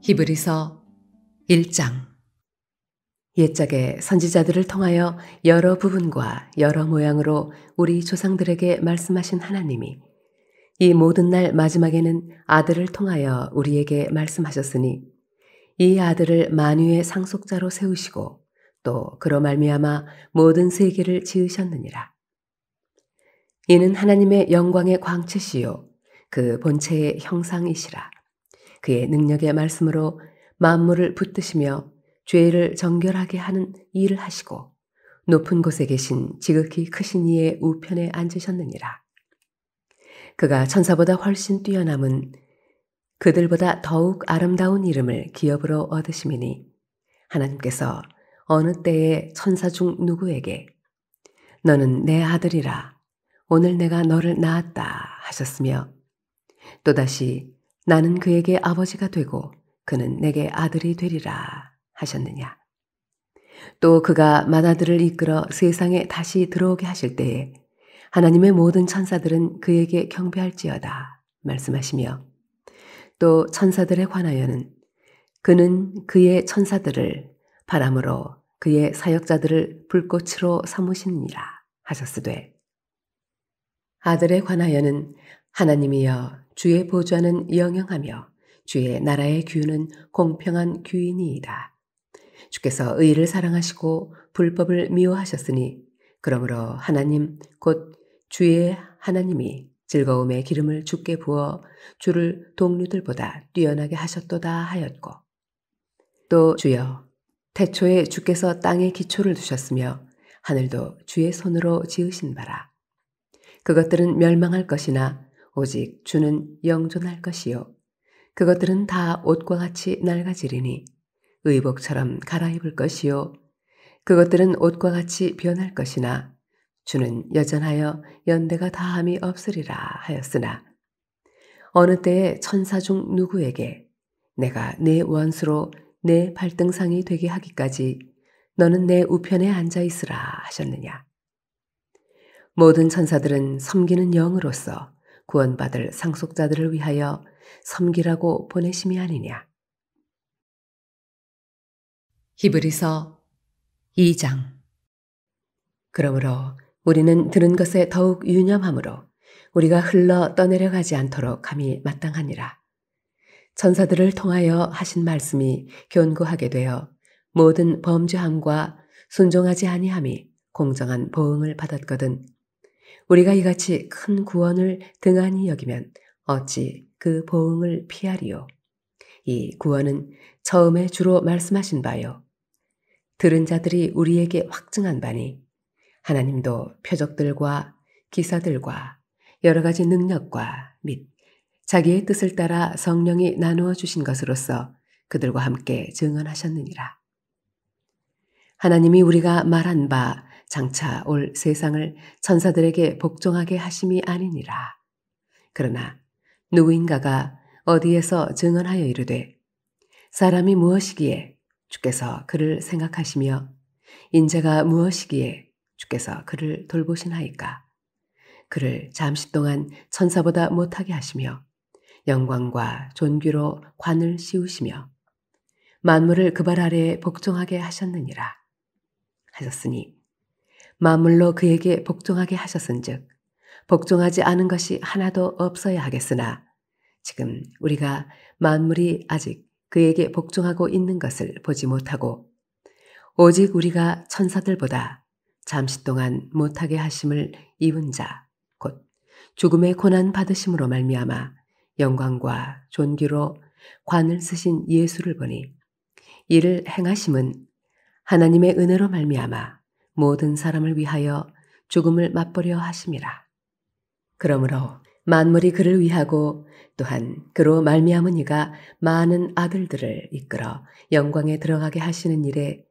히브리서 1장. 옛적에 선지자들을 통하여 여러 부분과 여러 모양으로 우리 조상들에게 말씀하신 하나님이 이 모든 날 마지막에는 아들을 통하여 우리에게 말씀하셨으니 이 아들을 만유의 상속자로 세우시고 또 그로 말미암아 모든 세계를 지으셨느니라. 이는 하나님의 영광의 광채시요 그 본체의 형상이시라. 그의 능력의 말씀으로 만물을 붙드시며 죄를 정결하게 하는 일을 하시고 높은 곳에 계신 지극히 크신 이의 우편에 앉으셨느니라. 그가 천사보다 훨씬 뛰어남은 그들보다 더욱 아름다운 이름을 기업으로 얻으심이니 하나님께서 어느 때에 천사 중 누구에게 너는 내 아들이라 오늘 내가 너를 낳았다 하셨으며 또다시 나는 그에게 아버지가 되고 그는 내게 아들이 되리라 하셨느냐. 또 그가 맏아들을 이끌어 세상에 다시 들어오게 하실 때에 하나님의 모든 천사들은 그에게 경배할지어다 말씀하시며 또 천사들에 관하여는 그는 그의 천사들을 바람으로 그의 사역자들을 불꽃으로 삼으시니라 하셨으되 아들에 관하여는 하나님이여 주의 보좌는 영영하며 주의 나라의 규는 공평한 규이니이다. 주께서 의를 사랑하시고 불법을 미워하셨으니 그러므로 하나님 곧 주의 하나님이 즐거움의 기름을 주께 부어 주를 동류들보다 뛰어나게 하셨도다 하였고 또 주여 태초에 주께서 땅에 기초를 두셨으며 하늘도 주의 손으로 지으신 바라. 그것들은 멸망할 것이나 오직 주는 영존할 것이요 그것들은 다 옷과 같이 낡아지리니 의복처럼 갈아입을 것이요 그것들은 옷과 같이 변할 것이나 주는 여전하여 연대가 다함이 없으리라 하였으나 어느 때에 천사 중 누구에게 내가 내 원수로 내 발등상이 되게 하기까지 너는 내 우편에 앉아 있으라 하셨느냐. 모든 천사들은 섬기는 영으로서 구원받을 상속자들을 위하여 섬기라고 보내심이 아니냐. 히브리서 2장. 그러므로 우리는 들은 것에 더욱 유념함으로 우리가 흘러 떠내려가지 않도록 감히 마땅하니라. 천사들을 통하여 하신 말씀이 견고하게 되어 모든 범죄함과 순종하지 아니함이 공정한 보응을 받았거든 우리가 이같이 큰 구원을 등한히 여기면 어찌 그 보응을 피하리요. 이 구원은 처음에 주로 말씀하신 바요 들은 자들이 우리에게 확증한 바니 하나님도 표적들과 기사들과 여러 가지 능력과 및 자기의 뜻을 따라 성령이 나누어 주신 것으로서 그들과 함께 증언하셨느니라. 하나님이 우리가 말한 바 장차 올 세상을 천사들에게 복종하게 하심이 아니니라. 그러나 누구인가가 어디에서 증언하여 이르되 사람이 무엇이기에 주께서 그를 생각하시며 인자가 무엇이기에 주께서 그를 돌보시나이까. 그를 잠시 동안 천사보다 못하게 하시며 영광과 존귀로 관을 씌우시며 만물을 그 발 아래에 복종하게 하셨느니라 하셨으니 만물로 그에게 복종하게 하셨은즉 복종하지 않은 것이 하나도 없어야 하겠으나 지금 우리가 만물이 아직 그에게 복종하고 있는 것을 보지 못하고 오직 우리가 천사들보다 잠시 동안 못하게 하심을 입은 자 곧 죽음의 고난 받으심으로 말미암아 영광과 존귀로 관을 쓰신 예수를 보니 이를 행하심은 하나님의 은혜로 말미암아 모든 사람을 위하여 죽음을 맛보려 하심이라. 그러므로 만물이 그를 위하고 또한 그로 말미암은 이가 많은 아들들을 이끌어 영광에 들어가게 하시는 일에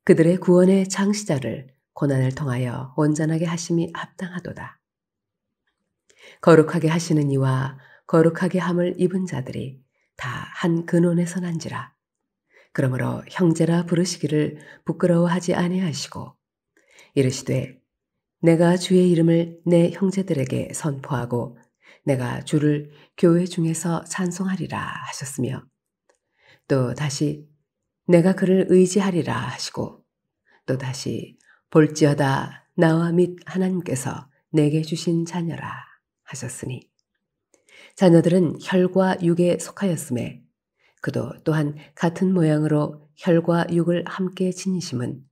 그들의 구원의 창시자를 고난을 통하여 온전하게 하심이 합당하도다. 거룩하게 하시는 이와 거룩하게 함을 입은 자들이 다 한 근원에서 난지라. 그러므로 형제라 부르시기를 부끄러워하지 아니하시고 이르시되 내가 주의 이름을 내 형제들에게 선포하고 내가 주를 교회 중에서 찬송하리라 하셨으며 또 다시 내가 그를 의지하리라 하시고 또 다시 볼지어다 나와 및 하나님께서 내게 주신 자녀라 하셨으니 자녀들은 혈과 육에 속하였음에 그도 또한 같은 모양으로 혈과 육을 함께 지니심은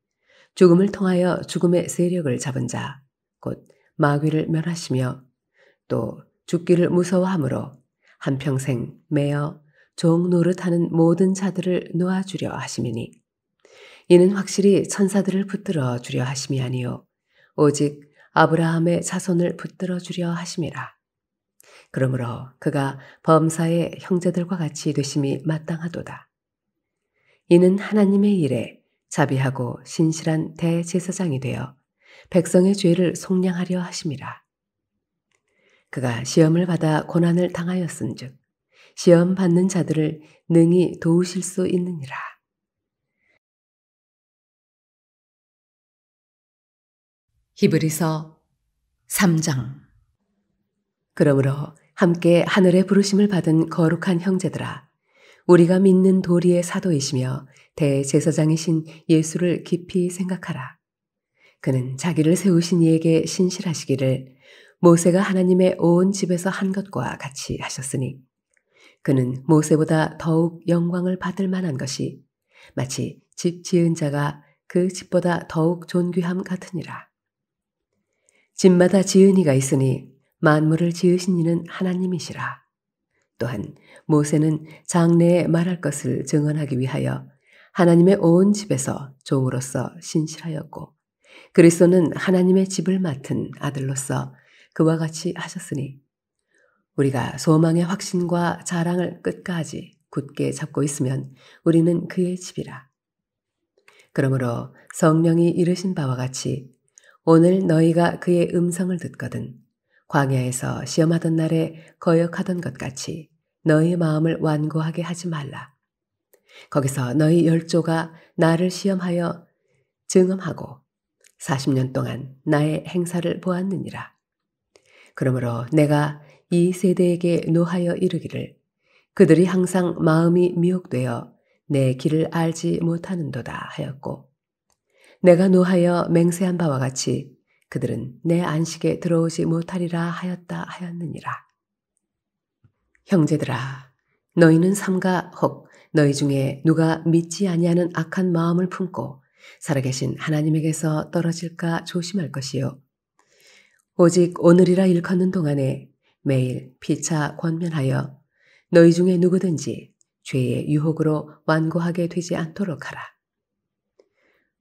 죽음을 통하여 죽음의 세력을 잡은 자, 곧 마귀를 멸하시며 또 죽기를 무서워함으로 한평생 매어 종 노릇하는 모든 자들을 놓아주려 하심이니 이는 확실히 천사들을 붙들어 주려 하심이 아니요 오직 아브라함의 자손을 붙들어 주려 하심이라. 그러므로 그가 범사의 형제들과 같이 되심이 마땅하도다. 이는 하나님의 일에 자비하고 신실한 대제사장이 되어 백성의 죄를 속량하려 하심이라. 그가 시험을 받아 고난을 당하였은즉 시험 받는 자들을 능히 도우실 수 있느니라. 히브리서 3장. 그러므로 함께 하늘의 부르심을 받은 거룩한 형제들아, 우리가 믿는 도리의 사도이시며 대제사장이신 예수를 깊이 생각하라. 그는 자기를 세우신 이에게 신실하시기를 모세가 하나님의 온 집에서 한 것과 같이 하셨으니 그는 모세보다 더욱 영광을 받을 만한 것이 마치 집 지은 자가 그 집보다 더욱 존귀함 같으니라. 집마다 지은 이가 있으니 만물을 지으신 이는 하나님이시라. 또한 모세는 장래에 말할 것을 증언하기 위하여 하나님의 온 집에서 종으로서 신실하였고 그리스도는 하나님의 집을 맡은 아들로서 그와 같이 하셨으니 우리가 소망의 확신과 자랑을 끝까지 굳게 잡고 있으면 우리는 그의 집이라. 그러므로 성령이 이르신 바와 같이 오늘 너희가 그의 음성을 듣거든 광야에서 시험하던 날에 거역하던 것 같이 너희 마음을 완고하게 하지 말라. 거기서 너희 열조가 나를 시험하여 증언하고 40년 동안 나의 행사를 보았느니라. 그러므로 내가 이 세대에게 노하여 이르기를 그들이 항상 마음이 미혹되어 내 길을 알지 못하는도다 하였고 내가 노하여 맹세한 바와 같이 그들은 내 안식에 들어오지 못하리라 하였다 하였느니라. 형제들아, 너희는 삼가 혹 너희 중에 누가 믿지 아니하는 악한 마음을 품고 살아계신 하나님에게서 떨어질까 조심할 것이요. 오직 오늘이라 일컫는 동안에 매일 피차 권면하여 너희 중에 누구든지 죄의 유혹으로 완고하게 되지 않도록 하라.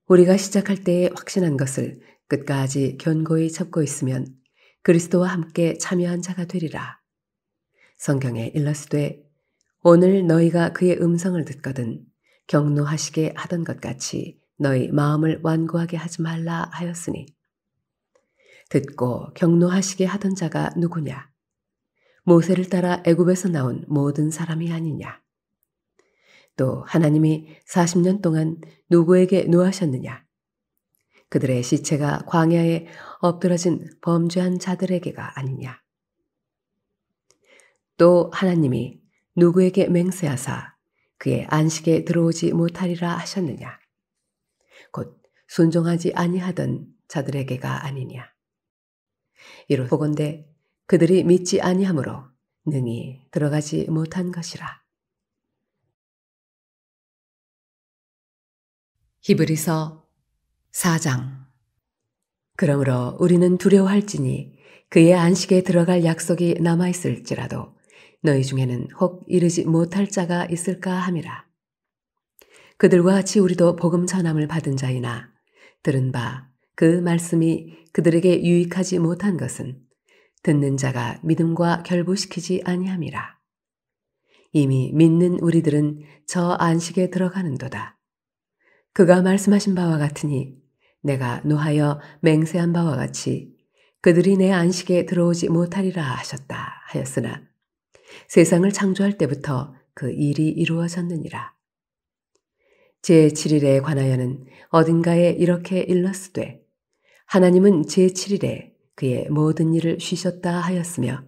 우리가 시작할 때에 확신한 것을 끝까지 견고히 잡고 있으면 그리스도와 함께 참여한 자가 되리라. 성경에 일러스되 오늘 너희가 그의 음성을 듣거든 경노하시게 하던 것 같이 너희 마음을 완고하게 하지 말라 하였으니 듣고 경노하시게 하던 자가 누구냐? 모세를 따라 애굽에서 나온 모든 사람이 아니냐? 또 하나님이 40년 동안 누구에게 노하셨느냐? 그들의 시체가 광야에 엎드러진 범죄한 자들에게가 아니냐? 또 하나님이 누구에게 맹세하사 그의 안식에 들어오지 못하리라 하셨느냐? 곧 순종하지 아니하던 자들에게가 아니냐? 이로 보건대 그들이 믿지 아니하므로 능히 들어가지 못한 것이라. 히브리서 4장. 그러므로 우리는 두려워할지니 그의 안식에 들어갈 약속이 남아있을지라도 너희 중에는 혹 이르지 못할 자가 있을까 함이라. 그들과 같이 우리도 복음 전함을 받은 자이나 들은 바 그 말씀이 그들에게 유익하지 못한 것은 듣는 자가 믿음과 결부시키지 아니함이라. 이미 믿는 우리들은 저 안식에 들어가는도다. 그가 말씀하신 바와 같으니 내가 노하여 맹세한 바와 같이 그들이 내 안식에 들어오지 못하리라 하셨다 하였으나 세상을 창조할 때부터 그 일이 이루어졌느니라. 제7일에 관하여는 어딘가에 이렇게 일렀으되 하나님은 제7일에 그의 모든 일을 쉬셨다 하였으며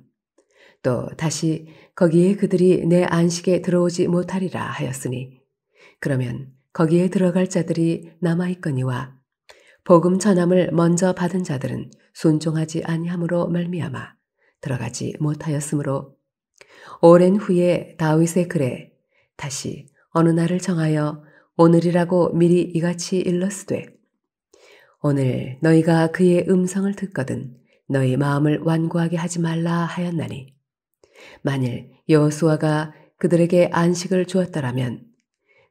또 다시 거기에 그들이 내 안식에 들어오지 못하리라 하였으니 그러면 거기에 들어갈 자들이 남아있거니와 복음 전함을 먼저 받은 자들은 순종하지 아니함으로 말미암아 들어가지 못하였으므로 오랜 후에 다윗의 글에 다시 어느 날을 정하여 오늘이라고 미리 이같이 일렀으되 오늘 너희가 그의 음성을 듣거든 너희 마음을 완고하게 하지 말라 하였나니 만일 여호수아가 그들에게 안식을 주었더라면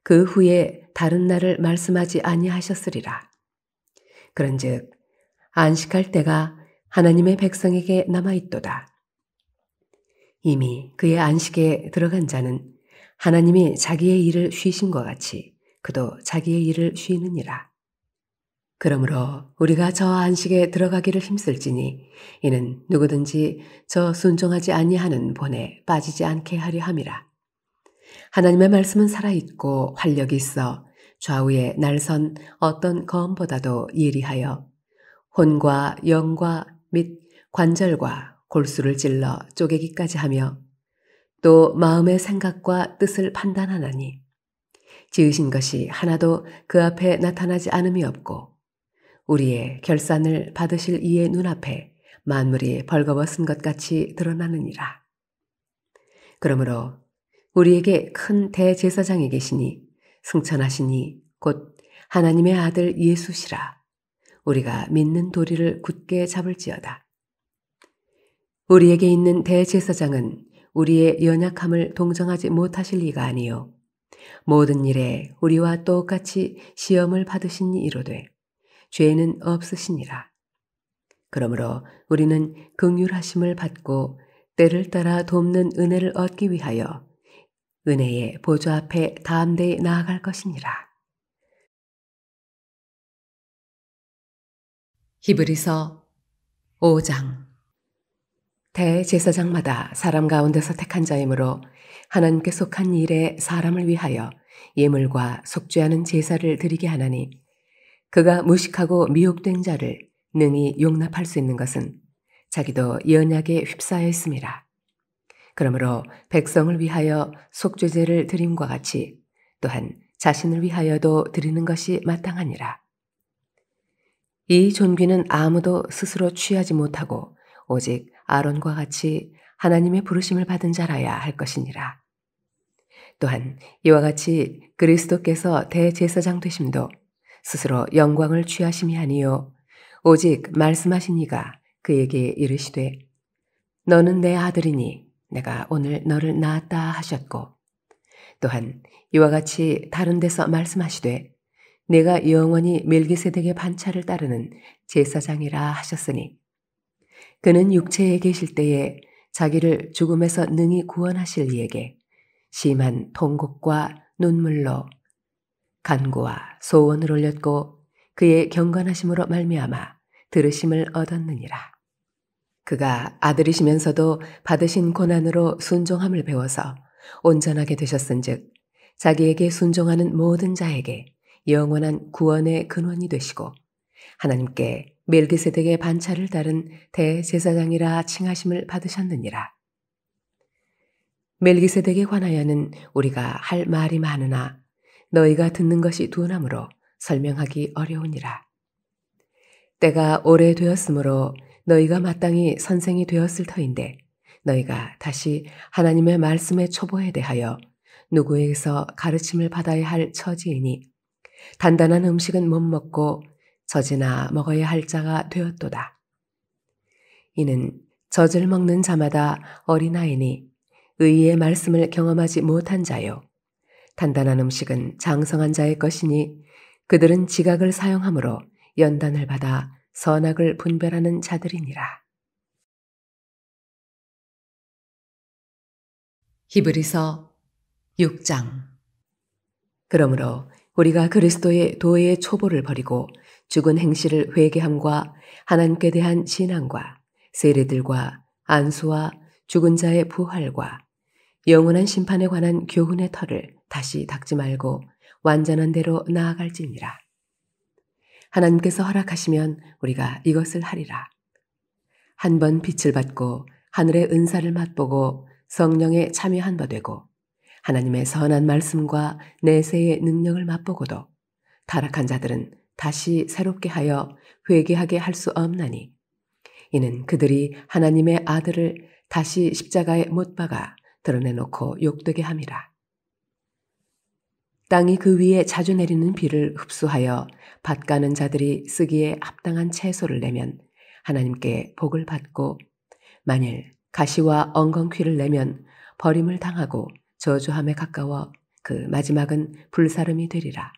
그 후에 다른 날을 말씀하지 아니하셨으리라. 그런즉 안식할 때가 하나님의 백성에게 남아있도다. 이미 그의 안식에 들어간 자는 하나님이 자기의 일을 쉬심과 같이 그도 자기의 일을 쉬느니라. 그러므로 우리가 저 안식에 들어가기를 힘쓸지니 이는 누구든지 저 순종하지 아니하는 본에 빠지지 않게 하려 함이라. 하나님의 말씀은 살아있고 활력이 있어 좌우에 날선 어떤 검보다도 예리하여 혼과 영과 및 관절과 골수를 찔러 쪼개기까지 하며 또 마음의 생각과 뜻을 판단하나니 지으신 것이 하나도 그 앞에 나타나지 않음이 없고 우리의 결산을 받으실 이의 눈앞에 만물이 벌거벗은 것 같이 드러나느니라. 그러므로 우리에게 큰 대제사장이 계시니 승천하시니 곧 하나님의 아들 예수시라. 우리가 믿는 도리를 굳게 잡을지어다. 우리에게 있는 대제사장은 우리의 연약함을 동정하지 못하실 리가 아니요 모든 일에 우리와 똑같이 시험을 받으신 이로되 죄는 없으시니라. 그러므로 우리는 긍휼하심을 받고 때를 따라 돕는 은혜를 얻기 위하여 은혜의 보좌 앞에 담대히 나아갈 것이니라. 히브리서 5장. 대제사장마다 사람 가운데서 택한 자이므로 하나님께 속한 일에 사람을 위하여 예물과 속죄하는 제사를 드리게 하나니 그가 무식하고 미혹된 자를 능히 용납할 수 있는 것은 자기도 연약에 휩싸여 있음이라. 그러므로 백성을 위하여 속죄제를 드림과 같이 또한 자신을 위하여도 드리는 것이 마땅하니라. 이 존귀는 아무도 스스로 취하지 못하고 오직 아론과 같이 하나님의 부르심을 받은 자라야 할 것이니라. 또한 이와 같이 그리스도께서 대제사장 되심도 스스로 영광을 취하심이 아니요 오직 말씀하신 이가 그에게 이르시되 너는 내 아들이니 내가 오늘 너를 낳았다 하셨고 또한 이와 같이 다른 데서 말씀하시되 내가 영원히 멜기세덱의 반차를 따르는 제사장이라 하셨으니 그는 육체에 계실 때에 자기를 죽음에서 능히 구원하실 이에게 심한 통곡과 눈물로 간구와 소원을 올렸고 그의 경건하심으로 말미암아 들으심을 얻었느니라. 그가 아들이시면서도 받으신 고난으로 순종함을 배워서 온전하게 되셨은즉 자기에게 순종하는 모든 자에게 영원한 구원의 근원이 되시고 하나님께 멜기세덱의 반차를 따른 대제사장이라 칭하심을 받으셨느니라. 멜기세덱에 관하여는 우리가 할 말이 많으나 너희가 듣는 것이 둔하므로 설명하기 어려우니라. 때가 오래되었으므로 너희가 마땅히 선생이 되었을 터인데 너희가 다시 하나님의 말씀의 초보에 대하여 누구에게서 가르침을 받아야 할 처지이니 단단한 음식은 못 먹고 젖이나 먹어야 할 자가 되었도다. 이는 젖을 먹는 자마다 어린아이니 의의 말씀을 경험하지 못한 자요 단단한 음식은 장성한 자의 것이니 그들은 지각을 사용함으로 연단을 받아 선악을 분별하는 자들이니라. 히브리서 6장. 그러므로 우리가 그리스도의 도의 초보를 버리고 죽은 행실을 회개함과 하나님께 대한 신앙과 세례들과 안수와 죽은 자의 부활과 영원한 심판에 관한 교훈의 터를 다시 닦지 말고 완전한 대로 나아갈지니라. 하나님께서 허락하시면 우리가 이것을 하리라. 한 번 빛을 받고 하늘의 은사를 맛보고 성령에 참여한 바 되고 하나님의 선한 말씀과 내세의 능력을 맛보고도 타락한 자들은 다시 새롭게 하여 회개하게 할 수 없나니 이는 그들이 하나님의 아들을 다시 십자가에 못 박아 드러내놓고 욕되게 함이라. 땅이 그 위에 자주 내리는 비를 흡수하여 밭 가는 자들이 쓰기에 합당한 채소를 내면 하나님께 복을 받고 만일 가시와 엉겅퀴를 내면 버림을 당하고 저주함에 가까워 그 마지막은 불사름이 되리라.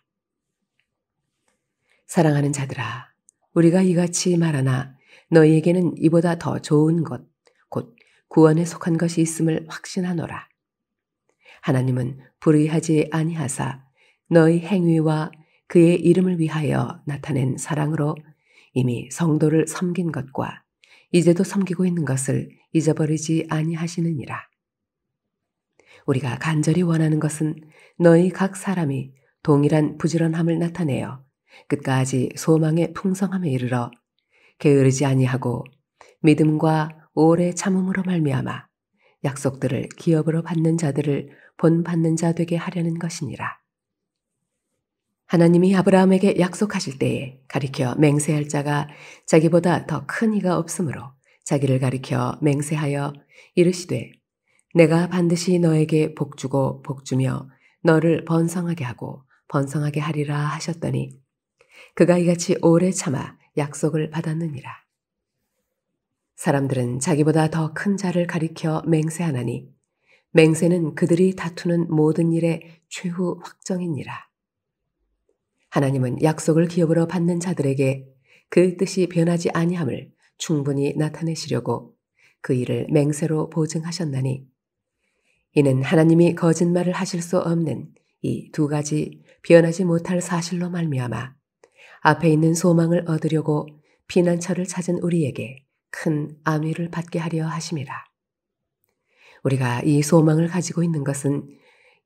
사랑하는 자들아, 우리가 이같이 말하나 너희에게는 이보다 더 좋은 것, 곧 구원에 속한 것이 있음을 확신하노라. 하나님은 불의하지 아니하사 너희 행위와 그의 이름을 위하여 나타낸 사랑으로 이미 성도를 섬긴 것과 이제도 섬기고 있는 것을 잊어버리지 아니하시느니라. 우리가 간절히 원하는 것은 너희 각 사람이 동일한 부지런함을 나타내어 끝까지 소망의 풍성함에 이르러 게으르지 아니하고 믿음과 오래 참음으로 말미암아 약속들을 기업으로 받는 자들을 본받는 자 되게 하려는 것이니라. 하나님이 아브라함에게 약속하실 때에 가리켜 맹세할 자가 자기보다 더 큰 이가 없으므로 자기를 가리켜 맹세하여 이르시되 내가 반드시 너에게 복주고 복주며 너를 번성하게 하고 번성하게 하리라 하셨더니 그가 이같이 오래 참아 약속을 받았느니라. 사람들은 자기보다 더 큰 자를 가리켜 맹세하나니 맹세는 그들이 다투는 모든 일의 최후 확정이니라. 하나님은 약속을 기업으로 받는 자들에게 그 뜻이 변하지 아니함을 충분히 나타내시려고 그 일을 맹세로 보증하셨나니 이는 하나님이 거짓말을 하실 수 없는 이 두 가지 변하지 못할 사실로 말미암아 앞에 있는 소망을 얻으려고 피난처를 찾은 우리에게 큰 안위를 받게 하려 하심이라. 우리가 이 소망을 가지고 있는 것은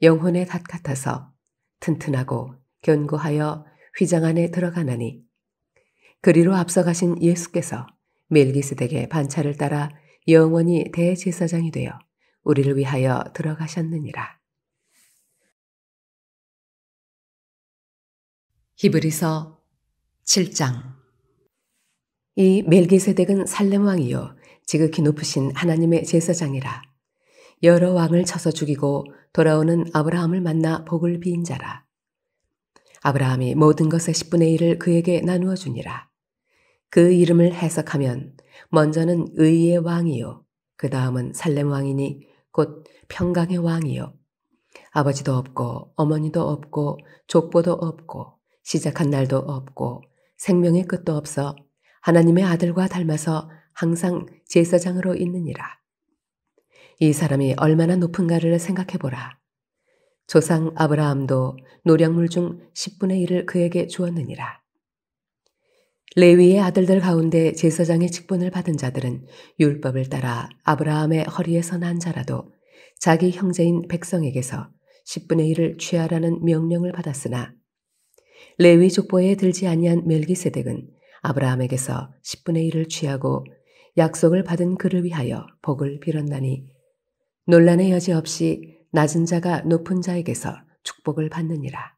영혼의 닷 같아서 튼튼하고 견고하여 휘장 안에 들어가나니 그리로 앞서가신 예수께서 멜기스덱의 반차를 따라 영원히 대제사장이 되어 우리를 위하여 들어가셨느니라. 히브리서 7장. 이 멜기세덱은 살렘 왕이요 지극히 높으신 하나님의 제사장이라. 여러 왕을 쳐서 죽이고 돌아오는 아브라함을 만나 복을 비인 자라. 아브라함이 모든 것의 10분의 1을 그에게 나누어 주니라. 그 이름을 해석하면 먼저는 의의 왕이요 그 다음은 살렘 왕이니 곧 평강의 왕이요 아버지도 없고 어머니도 없고 족보도 없고 시작한 날도 없고 생명의 끝도 없어 하나님의 아들과 닮아서 항상 제사장으로 있느니라. 이 사람이 얼마나 높은가를 생각해보라. 조상 아브라함도 노량물 중 10분의 1을 그에게 주었느니라. 레위의 아들들 가운데 제사장의 직분을 받은 자들은 율법을 따라 아브라함의 허리에서 난 자라도 자기 형제인 백성에게서 10분의 1을 취하라는 명령을 받았으나 레위 족보에 들지 아니한 멜기세덱은 아브라함에게서 10분의 1을 취하고 약속을 받은 그를 위하여 복을 빌었나니 논란의 여지 없이 낮은 자가 높은 자에게서 축복을 받느니라.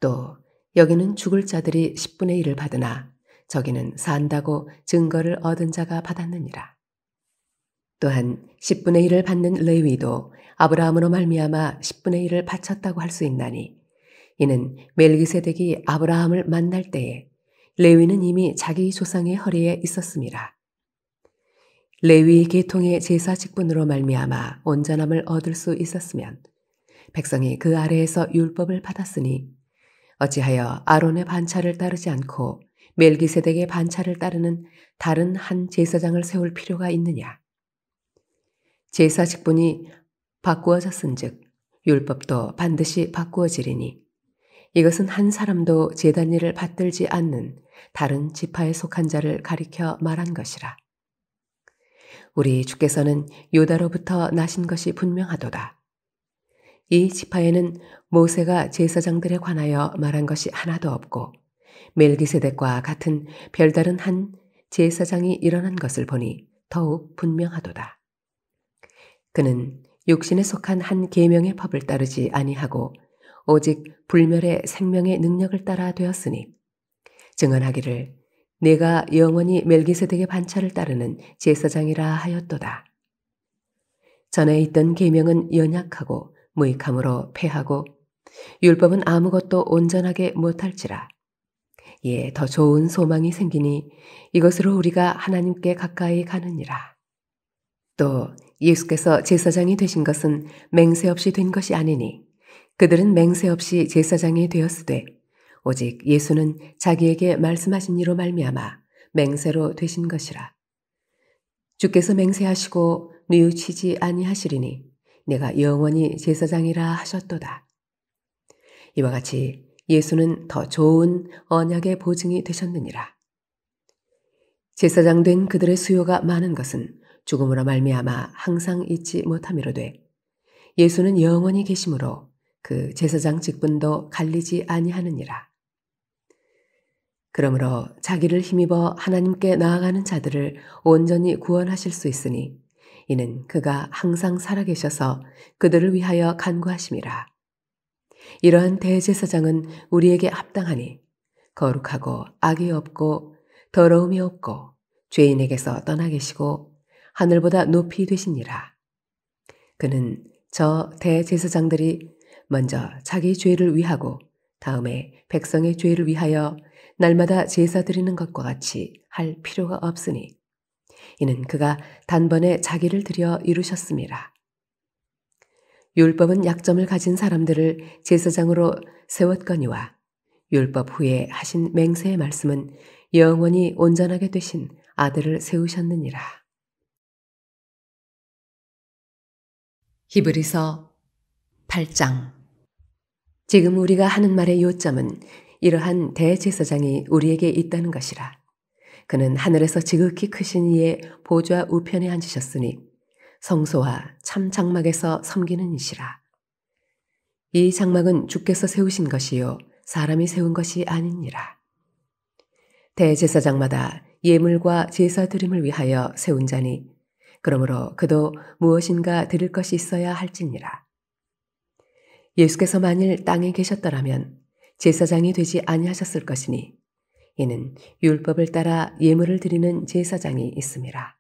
또 여기는 죽을 자들이 10분의 1을 받으나 저기는 산다고 증거를 얻은 자가 받았느니라. 또한 10분의 1을 받는 레위도 아브라함으로 말미암아 10분의 1을 바쳤다고 할 수 있나니 이는 멜기세덱이 아브라함을 만날 때에 레위는 이미 자기 조상의 허리에 있었음이라. 레위 계통의 제사 직분으로 말미암아 온전함을 얻을 수 있었으면 백성이 그 아래에서 율법을 받았으니 어찌하여 아론의 반차를 따르지 않고 멜기세덱의 반차를 따르는 다른 한 제사장을 세울 필요가 있느냐. 제사 직분이 바꾸어졌은즉 율법도 반드시 바꾸어지리니 이것은 한 사람도 제단 일을 받들지 않는 다른 지파에 속한 자를 가리켜 말한 것이라. 우리 주께서는 유다로부터 나신 것이 분명하도다. 이 지파에는 모세가 제사장들에 관하여 말한 것이 하나도 없고 멜기세덱과 같은 별다른 한 제사장이 일어난 것을 보니 더욱 분명하도다. 그는 육신에 속한 한 계명의 법을 따르지 아니하고 오직 불멸의 생명의 능력을 따라 되었으니 증언하기를 내가 영원히 멜기세덱의 반차를 따르는 제사장이라 하였도다. 전에 있던 계명은 연약하고 무익함으로 패하고 율법은 아무것도 온전하게 못할지라. 이에 더 좋은 소망이 생기니 이것으로 우리가 하나님께 가까이 가느니라. 또 예수께서 제사장이 되신 것은 맹세 없이 된 것이 아니니 그들은 맹세 없이 제사장이 되었으되 오직 예수는 자기에게 말씀하신 이로 말미암아 맹세로 되신 것이라. 주께서 맹세하시고 뉘우치지 아니하시리니 내가 영원히 제사장이라 하셨도다. 이와 같이 예수는 더 좋은 언약의 보증이 되셨느니라. 제사장 된 그들의 수요가 많은 것은 죽음으로 말미암아 항상 잊지 못함이로되 예수는 영원히 계심으로 그 제사장 직분도 갈리지 아니하느니라. 그러므로 자기를 힘입어 하나님께 나아가는 자들을 온전히 구원하실 수 있으니 이는 그가 항상 살아계셔서 그들을 위하여 간구하심이라. 이러한 대제사장은 우리에게 합당하니 거룩하고 악이 없고 더러움이 없고 죄인에게서 떠나 계시고 하늘보다 높이 되시니라. 그는 저 대제사장들이 먼저 자기 죄를 위하고 다음에 백성의 죄를 위하여 날마다 제사 드리는 것과 같이 할 필요가 없으니 이는 그가 단번에 자기를 드려 이루셨음이라. 율법은 약점을 가진 사람들을 제사장으로 세웠거니와 율법 후에 하신 맹세의 말씀은 영원히 온전하게 되신 아들을 세우셨느니라. 히브리서 8장. 지금 우리가 하는 말의 요점은 이러한 대제사장이 우리에게 있다는 것이라. 그는 하늘에서 지극히 크신 이의 보좌 우편에 앉으셨으니 성소와 참 장막에서 섬기는 이시라. 이 장막은 주께서 세우신 것이요 사람이 세운 것이 아니니라. 대제사장마다 예물과 제사 드림을 위하여 세운 자니 그러므로 그도 무엇인가 드릴 것이 있어야 할지니라. 예수께서 만일 땅에 계셨더라면 제사장이 되지 아니하셨을 것이니 이는 율법을 따라 예물을 드리는 제사장이 있음이라.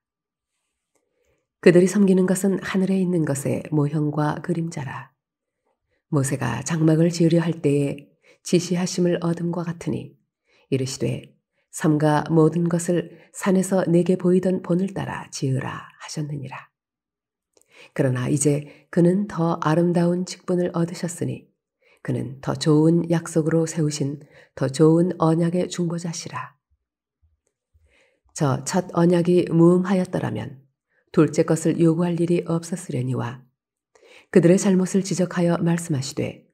그들이 섬기는 것은 하늘에 있는 것의 모형과 그림자라. 모세가 장막을 지으려 할 때에 지시하심을 얻음과 같으니 이르시되 삼가 모든 것을 산에서 내게 보이던 본을 따라 지으라 하셨느니라. 그러나 이제 그는 더 아름다운 직분을 얻으셨으니 그는 더 좋은 약속으로 세우신 더 좋은 언약의 중보자시라. 저 첫 언약이 무음하였더라면 둘째 것을 요구할 일이 없었으려니와 그들의 잘못을 지적하여 말씀하시되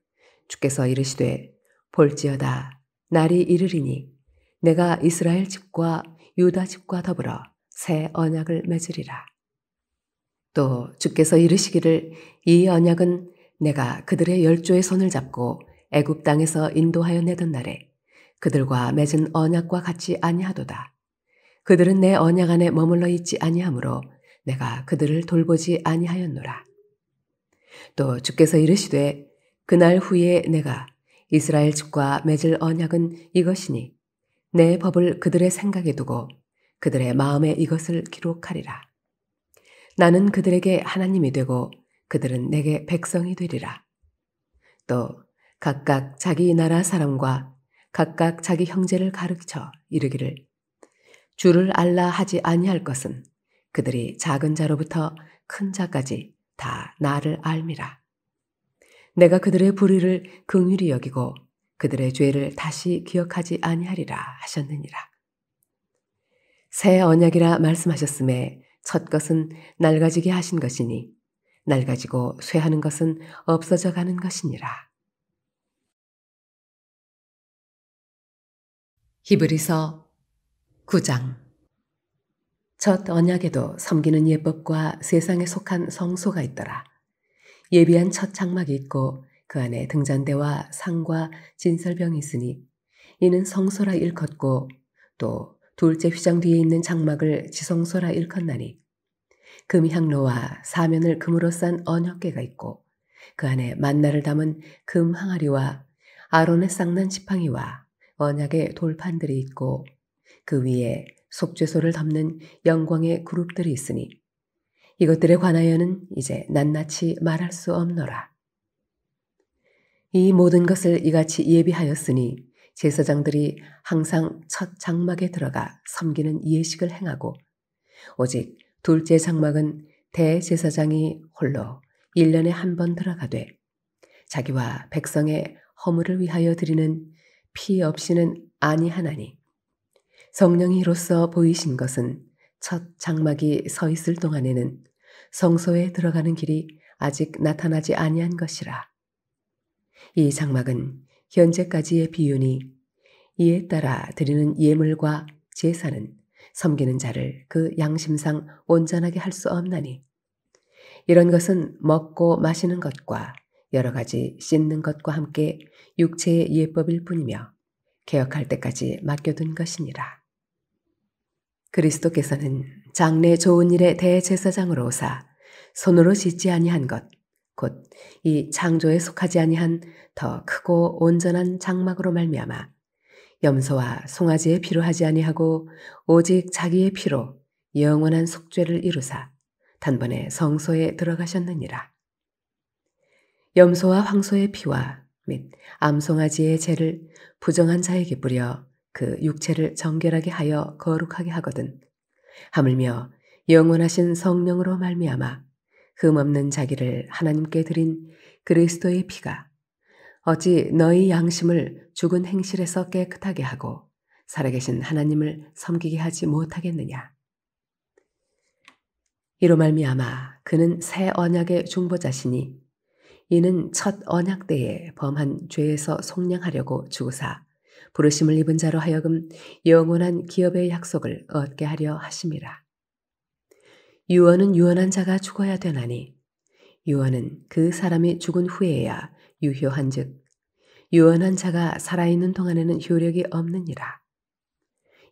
주께서 이르시되 볼지어다 날이 이르리니 내가 이스라엘 집과 유다 집과 더불어 새 언약을 맺으리라. 또 주께서 이르시기를 이 언약은 내가 그들의 열조의 손을 잡고 애굽 땅에서 인도하여 내던 날에 그들과 맺은 언약과 같지 아니하도다. 그들은 내 언약 안에 머물러 있지 아니하므로 내가 그들을 돌보지 아니하였노라. 또 주께서 이르시되 그날 후에 내가 이스라엘 집과 맺을 언약은 이것이니 내 법을 그들의 생각에 두고 그들의 마음에 이것을 기록하리라. 나는 그들에게 하나님이 되고 그들은 내게 백성이 되리라. 또 각각 자기 나라 사람과 각각 자기 형제를 가르쳐 이르기를 주를 알라 하지 아니할 것은 그들이 작은 자로부터 큰 자까지 다 나를 알미라. 내가 그들의 불의를 긍휼히 여기고 그들의 죄를 다시 기억하지 아니하리라 하셨느니라. 새 언약이라 말씀하셨음에 첫 것은 낡아지게 하신 것이니 낡아지고 쇠하는 것은 없어져 가는 것이니라. 히브리서 9장. 첫 언약에도 섬기는 예법과 세상에 속한 성소가 있더라. 예비한 첫 장막이 있고 그 안에 등잔대와 상과 진설병이 있으니 이는 성소라 일컫고 또 둘째 휘장 뒤에 있는 장막을 지성소라 일컫나니 금향로와 사면을 금으로 싼 언약궤가 있고 그 안에 만나를 담은 금 항아리와 아론의 쌍난 지팡이와 언약의 돌판들이 있고 그 위에 속죄소를 덮는 영광의 그룹들이 있으니 이것들에 관하여는 이제 낱낱이 말할 수 없노라. 이 모든 것을 이같이 예비하였으니 제사장들이 항상 첫 장막에 들어가 섬기는 예식을 행하고 오직 둘째 장막은 대제사장이 홀로 1년에 한 번 들어가되 자기와 백성의 허물을 위하여 드리는 피 없이는 아니하나니 성령이 이로써 보이신 것은 첫 장막이 서 있을 동안에는 성소에 들어가는 길이 아직 나타나지 아니한 것이라. 이 장막은 현재까지의 비유니 이에 따라 드리는 예물과 제사는 섬기는 자를 그 양심상 온전하게 할 수 없나니 이런 것은 먹고 마시는 것과 여러 가지 씻는 것과 함께 육체의 예법일 뿐이며 개혁할 때까지 맡겨둔 것이니라. 그리스도께서는 장래 좋은 일의 대제사장으로 오사 손으로 짓지 아니한 것, 곧 이 창조에 속하지 아니한 더 크고 온전한 장막으로 말미암아 염소와 송아지의 피로 하지 아니하고 오직 자기의 피로 영원한 속죄를 이루사 단번에 성소에 들어가셨느니라. 염소와 황소의 피와 및 암송아지의 죄를 부정한 자에게 뿌려 그 육체를 정결하게 하여 거룩하게 하거든 하물며 영원하신 성령으로 말미암아 흠없는 자기를 하나님께 드린 그리스도의 피가 어찌 너희 양심을 죽은 행실에서 깨끗하게 하고 살아계신 하나님을 섬기게 하지 못하겠느냐. 이로 말미암아 그는 새 언약의 중보자시니 이는 첫 언약 때에 범한 죄에서 속량하려고 죽으사 부르심을 입은 자로 하여금 영원한 기업의 약속을 얻게 하려 하심이라. 유언은 유언한 자가 죽어야 되나니 유언은 그 사람이 죽은 후에야 유효한즉 유언한 자가 살아있는 동안에는 효력이 없느니라.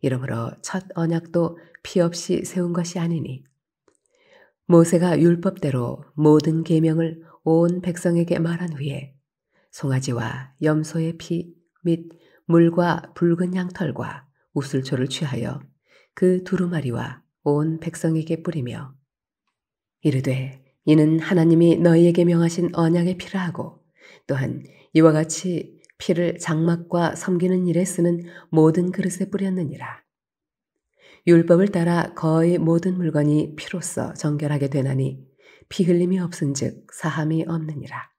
이러므로 첫 언약도 피 없이 세운 것이 아니니 모세가 율법대로 모든 계명을 온 백성에게 말한 후에 송아지와 염소의 피 및 물과 붉은 양털과 우슬초를 취하여 그 두루마리와 온 백성에게 뿌리며 이르되 이는 하나님이 너희에게 명하신 언약의 피라 하고 또한 이와 같이 피를 장막과 섬기는 일에 쓰는 모든 그릇에 뿌렸느니라. 율법을 따라 거의 모든 물건이 피로써 정결하게 되나니 피 흘림이 없은즉 사함이 없느니라.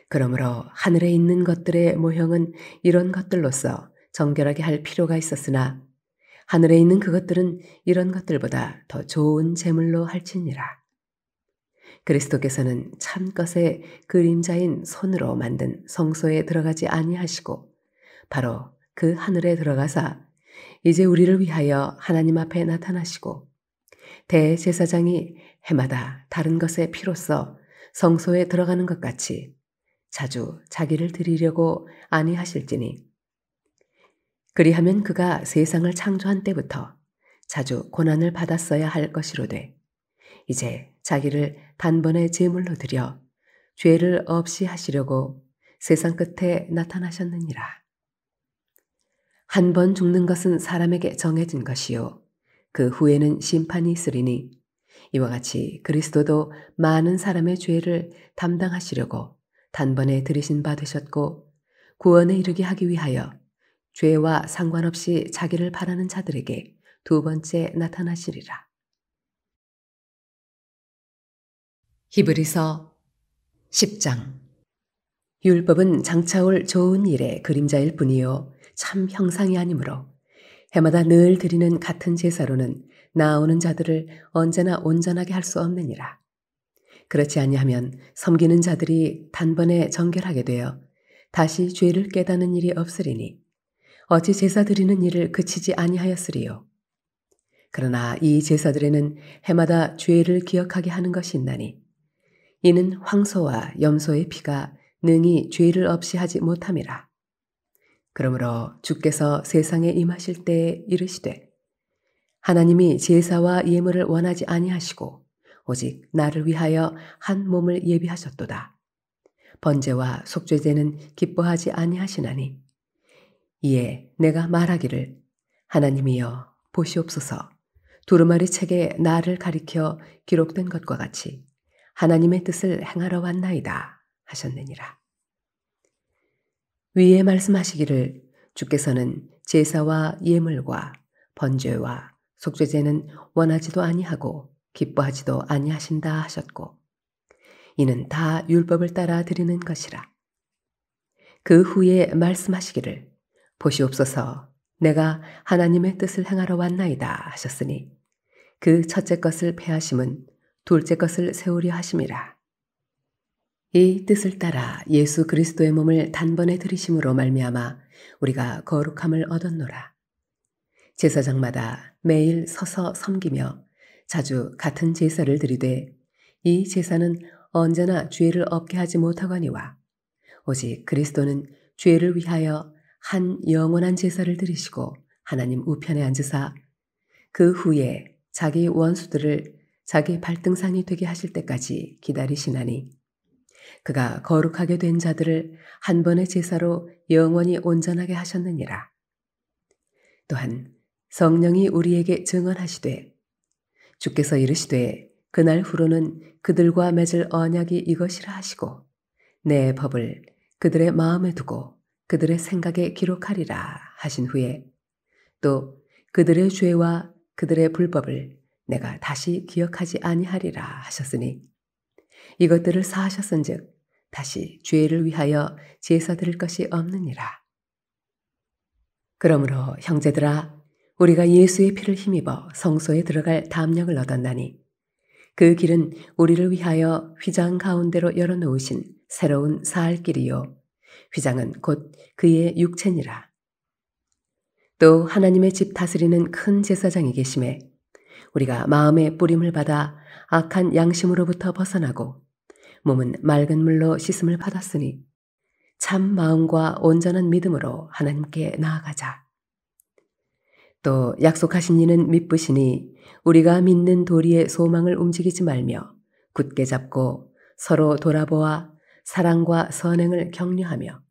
그러므로 하늘에 있는 것들의 모형은 이런 것들로서 정결하게 할 필요가 있었으나 하늘에 있는 그것들은 이런 것들보다 더 좋은 제물로 할지니라. 그리스도께서는 참 것의 그림자인 손으로 만든 성소에 들어가지 아니하시고 바로 그 하늘에 들어가사 이제 우리를 위하여 하나님 앞에 나타나시고 대제사장이 해마다 다른 것의 피로써 성소에 들어가는 것 같이 자주 자기를 드리려고 아니하실지니 그리하면 그가 세상을 창조한 때부터 자주 고난을 받았어야 할 것이로되 이제 자기를 단번에 제물로 드려 죄를 없이 하시려고 세상 끝에 나타나셨느니라. 한 번 죽는 것은 사람에게 정해진 것이요 그 후에는 심판이 있으리니 이와 같이 그리스도도 많은 사람의 죄를 담당하시려고 단번에 들이신 바 되셨고 구원에 이르게 하기 위하여 죄와 상관없이 자기를 바라는 자들에게 두 번째 나타나시리라. 히브리서 10장. 율법은 장차올 좋은 일의 그림자일 뿐이요 참 형상이 아니므로 해마다 늘 드리는 같은 제사로는 나아오는 자들을 언제나 온전하게 할 수 없느니라. 그렇지 아니하면 섬기는 자들이 단번에 정결하게 되어 다시 죄를 깨닫는 일이 없으리니 어찌 제사 드리는 일을 그치지 아니하였으리요. 그러나 이 제사들에는 해마다 죄를 기억하게 하는 것이 있나니 이는 황소와 염소의 피가 능히 죄를 없이 하지 못함이라. 그러므로 주께서 세상에 임하실 때에 이르시되 하나님이 제사와 예물을 원하지 아니하시고 오직 나를 위하여 한 몸을 예비하셨도다. 번제와 속죄제는 기뻐하지 아니하시나니 이에 내가 말하기를 하나님이여 보시옵소서 두루마리 책에 나를 가리켜 기록된 것과 같이 하나님의 뜻을 행하러 왔나이다 하셨느니라. 위에 말씀하시기를 주께서는 제사와 예물과 번제와 속죄제는 원하지도 아니하고 기뻐하지도 아니하신다 하셨고 이는 다 율법을 따라 드리는 것이라. 그 후에 말씀하시기를 보시옵소서 내가 하나님의 뜻을 행하러 왔나이다 하셨으니 그 첫째 것을 폐하심은 둘째 것을 세우려 하심이라. 이 뜻을 따라 예수 그리스도의 몸을 단번에 들이심으로 말미암아 우리가 거룩함을 얻었노라. 제사장마다 매일 서서 섬기며 자주 같은 제사를 드리되 이 제사는 언제나 죄를 없게 하지 못하거니와 오직 그리스도는 죄를 위하여 한 영원한 제사를 드리시고 하나님 우편에 앉으사 그 후에 자기 원수들을 자기 발등상이 되게 하실 때까지 기다리시나니 그가 거룩하게 된 자들을 한 번의 제사로 영원히 온전하게 하셨느니라. 또한 성령이 우리에게 증언하시되 주께서 이르시되 그날 후로는 그들과 맺을 언약이 이것이라 하시고 내 법을 그들의 마음에 두고 그들의 생각에 기록하리라 하신 후에 또 그들의 죄와 그들의 불법을 내가 다시 기억하지 아니하리라 하셨으니 이것들을 사하셨은즉 다시 죄를 위하여 제사 드릴 것이 없느니라. 그러므로 형제들아 우리가 예수의 피를 힘입어 성소에 들어갈 담력을 얻었나니 그 길은 우리를 위하여 휘장 가운데로 열어놓으신 새로운 살 길이요 휘장은 곧 그의 육체니라. 또 하나님의 집 다스리는 큰 제사장이 계심에 우리가 마음의 뿌림을 받아 악한 양심으로부터 벗어나고 몸은 맑은 물로 씻음을 받았으니 참 마음과 온전한 믿음으로 하나님께 나아가자. 또 약속하신 이는 미쁘시니 우리가 믿는 도리의 소망을 움직이지 말며 굳게 잡고 서로 돌아보아 사랑과 선행을 격려하며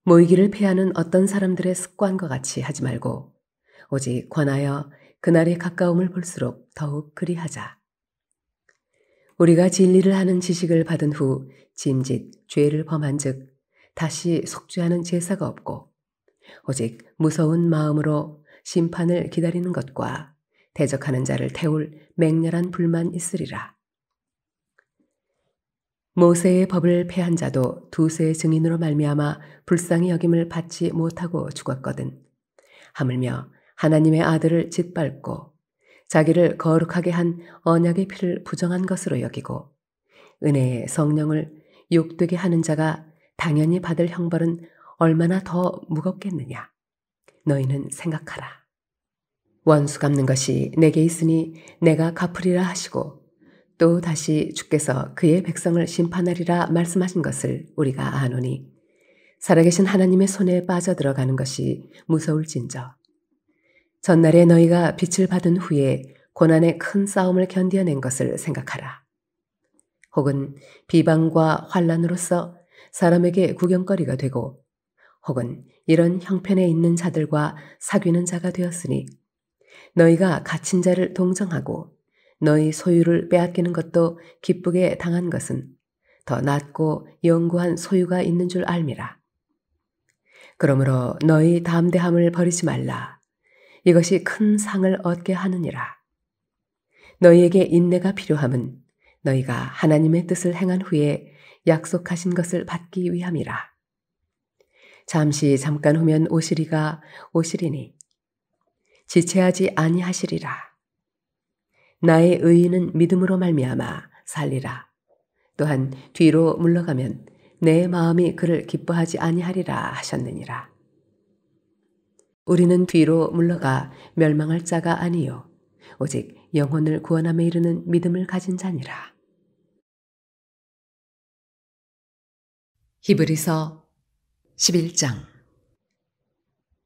모이기를 패하는 어떤 사람들의 습관과 같이 하지 말고 오직 권하여 그날의 가까움을 볼수록 더욱 그리하자. 우리가 진리를 하는 지식을 받은 후 짐짓 죄를 범한즉 다시 속죄하는 제사가 없고 오직 무서운 마음으로 심판을 기다리는 것과 대적하는 자를 태울 맹렬한 불만 있으리라. 모세의 법을 폐한 자도 두세 증인으로 말미암아 불쌍히 여김을 받지 못하고 죽었거든. 하물며 하나님의 아들을 짓밟고 자기를 거룩하게 한 언약의 피를 부정한 것으로 여기고 은혜의 성령을 욕되게 하는 자가 당연히 받을 형벌은 얼마나 더 무겁겠느냐. 너희는 생각하라. 원수 갚는 것이 내게 있으니 내가 갚으리라 하시고 또 다시 주께서 그의 백성을 심판하리라 말씀하신 것을 우리가 아노니 살아계신 하나님의 손에 빠져들어가는 것이 무서울진저. 전날에 너희가 빛을 받은 후에 고난의 큰 싸움을 견뎌낸 것을 생각하라. 혹은 비방과 환란으로서 사람에게 구경거리가 되고 혹은 이런 형편에 있는 자들과 사귀는 자가 되었으니 너희가 갇힌 자를 동정하고 너희 소유를 빼앗기는 것도 기쁘게 당한 것은 더 낫고 영구한 소유가 있는 줄 알미라. 그러므로 너희 담대함을 버리지 말라. 이것이 큰 상을 얻게 하느니라. 너희에게 인내가 필요함은 너희가 하나님의 뜻을 행한 후에 약속하신 것을 받기 위함이라. 잠깐 후면 오시리가 오시리니 지체하지 아니하시리라. 나의 의인은 믿음으로 말미암아 살리라. 또한 뒤로 물러가면 내 마음이 그를 기뻐하지 아니하리라 하셨느니라. 우리는 뒤로 물러가 멸망할 자가 아니요 오직 영혼을 구원함에 이르는 믿음을 가진 자니라. 히브리서 11장.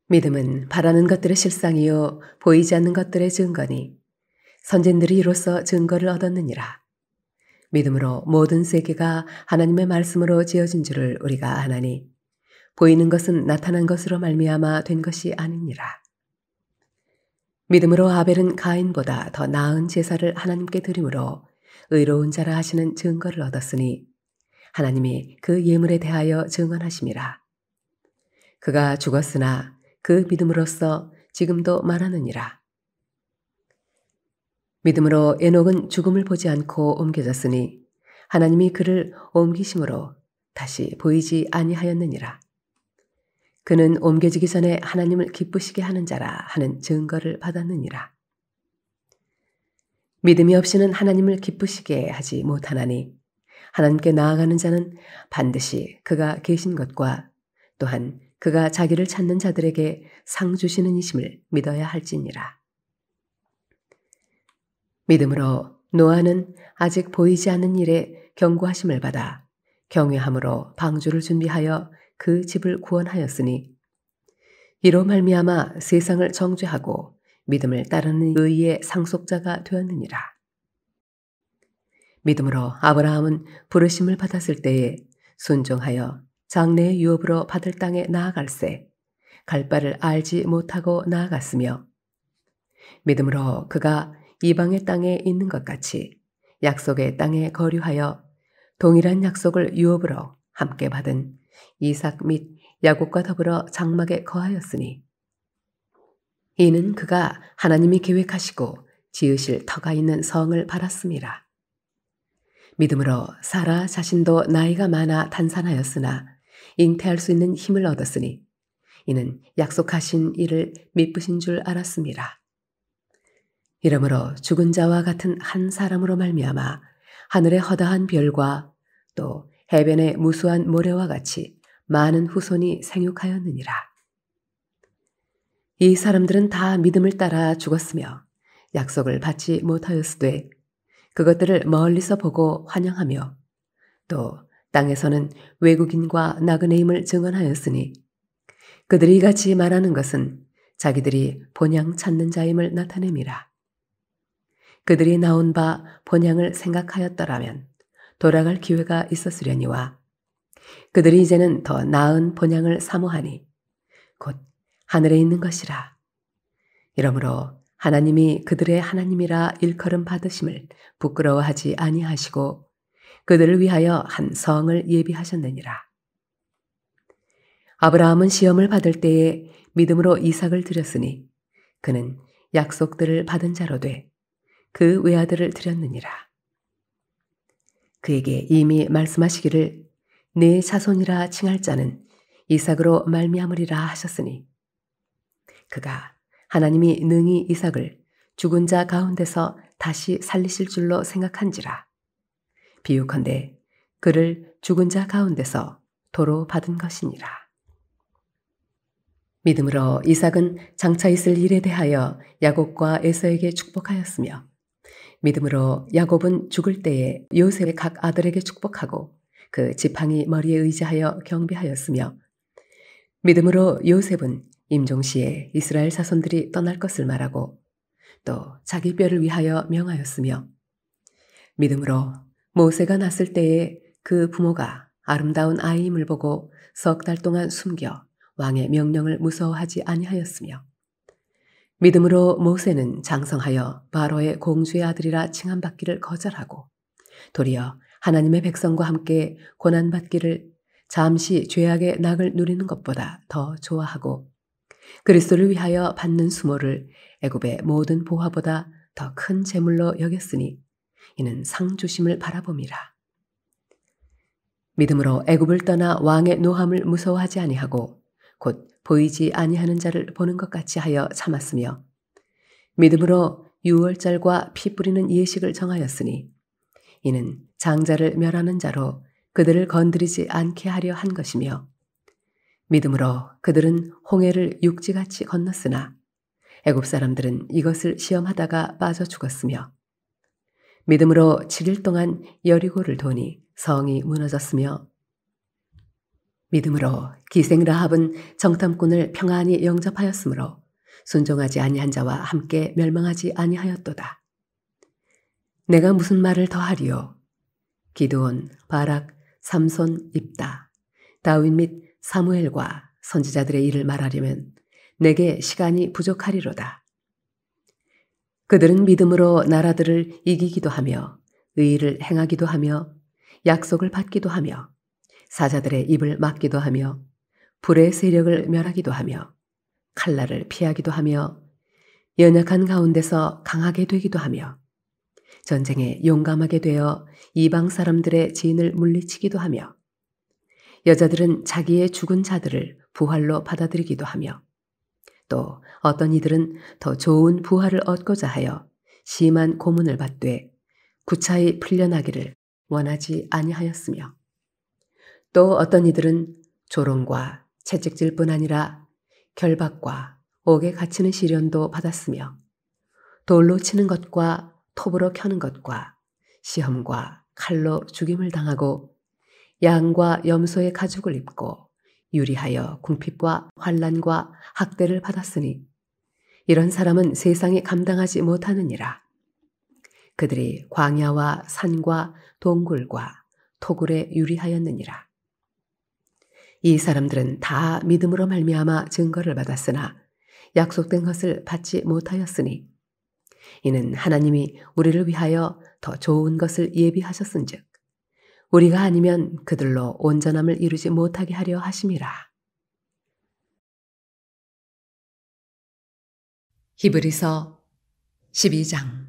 믿음은 바라는 것들의 실상이요 보이지 않는 것들의 증거니 선진들이 이로써 증거를 얻었느니라. 믿음으로 모든 세계가 하나님의 말씀으로 지어진 줄을 우리가 아나니 보이는 것은 나타난 것으로 말미암아 된 것이 아니니라. 믿음으로 아벨은 가인보다 더 나은 제사를 하나님께 드림으로 의로운 자라 하시는 증거를 얻었으니 하나님이 그 예물에 대하여 증언하심이라. 그가 죽었으나 그 믿음으로써 지금도 말하느니라. 믿음으로 에녹은 죽음을 보지 않고 옮겨졌으니 하나님이 그를 옮기심으로 다시 보이지 아니하였느니라. 그는 옮겨지기 전에 하나님을 기쁘시게 하는 자라 하는 증거를 받았느니라. 믿음이 없이는 하나님을 기쁘시게 하지 못하나니 하나님께 나아가는 자는 반드시 그가 계신 것과 또한 그가 자기를 찾는 자들에게 상 주시는 이심을 믿어야 할지니라. 믿음으로 노아는 아직 보이지 않는 일에 경고하심을 받아 경외함으로 방주를 준비하여 그 집을 구원하였으니 이로 말미암아 세상을 정죄하고 믿음을 따르는 의의 상속자가 되었느니라. 믿음으로 아브라함은 부르심을 받았을 때에 순종하여 장래의 유업으로 받을 땅에 나아갈새 갈 바를 알지 못하고 나아갔으며 믿음으로 그가 이방의 땅에 있는 것 같이 약속의 땅에 거류하여 동일한 약속을 유업으로 함께 받은 이삭 및 야곱과 더불어 장막에 거하였으니 이는 그가 하나님이 계획하시고 지으실 터가 있는 성을 바랐음이라. 믿음으로 사라 자신도 나이가 많아 단산하였으나 잉태할 수 있는 힘을 얻었으니 이는 약속하신 이를 미쁘신 줄 알았음이라. 이러므로 죽은 자와 같은 한 사람으로 말미암아 하늘의 허다한 별과 또 해변의 무수한 모래와 같이 많은 후손이 생육하였느니라. 이 사람들은 다 믿음을 따라 죽었으며 약속을 받지 못하였으되 그것들을 멀리서 보고 환영하며 또 땅에서는 외국인과 나그네임을 증언하였으니 그들이 같이 말하는 것은 자기들이 본향 찾는 자임을 나타냄이라. 그들이 나온 바 본향을 생각하였더라면 돌아갈 기회가 있었으려니와 그들이 이제는 더 나은 본향을 사모하니 곧 하늘에 있는 것이라. 이러므로 하나님이 그들의 하나님이라 일컬음 받으심을 부끄러워하지 아니하시고 그들을 위하여 한 성을 예비하셨느니라. 아브라함은 시험을 받을 때에 믿음으로 이삭을 드렸으니 그는 약속들을 받은 자로 돼 그 외아들을 드렸느니라. 그에게 이미 말씀하시기를 내 자손이라 칭할 자는 이삭으로 말미암으리라 하셨으니 그가 하나님이 능히 이삭을 죽은 자 가운데서 다시 살리실 줄로 생각한지라. 비유컨대 그를 죽은 자 가운데서 도로 받은 것이니라. 믿음으로 이삭은 장차 있을 일에 대하여 야곱과 에서에게 축복하였으며 믿음으로 야곱은 죽을 때에 요셉의 각 아들에게 축복하고 그 지팡이 머리에 의지하여 경배하였으며 믿음으로 요셉은 임종시에 이스라엘 자손들이 떠날 것을 말하고 또 자기 뼈를 위하여 명하였으며 믿음으로 모세가 났을 때에 그 부모가 아름다운 아이임을 보고 석 달 동안 숨겨 왕의 명령을 무서워하지 아니하였으며 믿음으로 모세는 장성하여 바로의 공주의 아들이라 칭함받기를 거절하고 도리어 하나님의 백성과 함께 고난받기를 잠시 죄악의 낙을 누리는 것보다 더 좋아하고 그리스도를 위하여 받는 수모를 애굽의 모든 보화보다 더 큰 재물로 여겼으니 이는 상 주심을 바라봄이라. 믿음으로 애굽을 떠나 왕의 노함을 무서워하지 아니하고 곧 보이지 아니하는 자를 보는 것 같이 하여 참았으며 믿음으로 유월절과 피 뿌리는 예식을 정하였으니 이는 장자를 멸하는 자로 그들을 건드리지 않게 하려 한 것이며 믿음으로 그들은 홍해를 육지같이 건넜으나 애굽 사람들은 이것을 시험하다가 빠져 죽었으며 믿음으로 7일 동안 여리고를 도니 성이 무너졌으며 믿음으로 기생 라합은 정탐꾼을 평안히 영접하였으므로 순종하지 아니한 자와 함께 멸망하지 아니하였도다. 내가 무슨 말을 더하리요? 기드온, 바락, 삼손, 입다, 다윗 및 사무엘과 선지자들의 일을 말하려면 내게 시간이 부족하리로다. 그들은 믿음으로 나라들을 이기기도 하며 의의를 행하기도 하며 약속을 받기도 하며 사자들의 입을 막기도 하며 불의 세력을 멸하기도 하며 칼날을 피하기도 하며 연약한 가운데서 강하게 되기도 하며 전쟁에 용감하게 되어 이방 사람들의 지인을 물리치기도 하며 여자들은 자기의 죽은 자들을 부활로 받아들이기도 하며 또 어떤 이들은 더 좋은 부활을 얻고자 하여 심한 고문을 받되 구차히 풀려나기를 원하지 아니하였으며 또 어떤 이들은 조롱과 채찍질뿐 아니라 결박과 옥에 갇히는 시련도 받았으며 돌로 치는 것과 톱으로 켜는 것과 시험과 칼로 죽임을 당하고 양과 염소의 가죽을 입고 유리하여 궁핍과 환난과 학대를 받았으니 이런 사람은 세상이 감당하지 못하느니라. 그들이 광야와 산과 동굴과 토굴에 유리하였느니라. 이 사람들은 다 믿음으로 말미암아 증거를 받았으나 약속된 것을 받지 못하였으니 이는 하나님이 우리를 위하여 더 좋은 것을 예비하셨은즉 우리가 아니면 그들로 온전함을 이루지 못하게 하려 하심이라. 히브리서 12장.